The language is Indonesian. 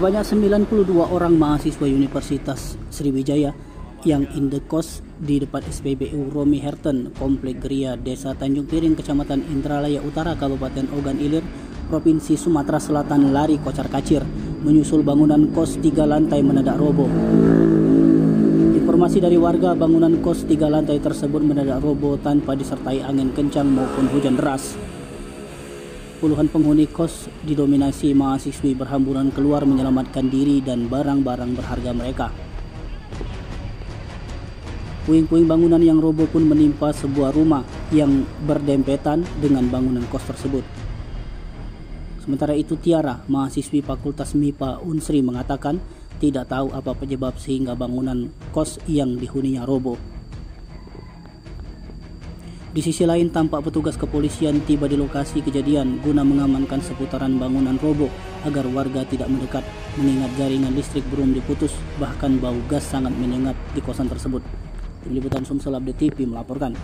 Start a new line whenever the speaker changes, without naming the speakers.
Sebanyak 92 orang mahasiswa Universitas Sriwijaya yang indekos di depan SPBU Romi Herten, Komplek Geria, Desa Tanjung Piring, Kecamatan Indralaya Utara, Kabupaten Ogan Ilir, Provinsi Sumatera Selatan lari kocar-kacir menyusul bangunan kos 3 lantai mendadak roboh. Informasi dari warga, bangunan kos 3 lantai tersebut mendadak roboh tanpa disertai angin kencang maupun hujan deras. Puluhan penghuni kos didominasi mahasiswi berhamburan keluar menyelamatkan diri dan barang-barang berharga mereka. Puing-puing bangunan yang roboh pun menimpa sebuah rumah yang berdempetan dengan bangunan kos tersebut. Sementara itu Tiara, mahasiswi Fakultas MIPA Unsri, mengatakan tidak tahu apa penyebab sehingga bangunan kos yang dihuninya roboh. Di sisi lain, tampak petugas kepolisian tiba di lokasi kejadian guna mengamankan seputaran bangunan roboh agar warga tidak mendekat, mengingat jaringan listrik belum diputus, bahkan bau gas sangat menyengat di kosan tersebut. Tim Liputan Sumsel Update TV melaporkan.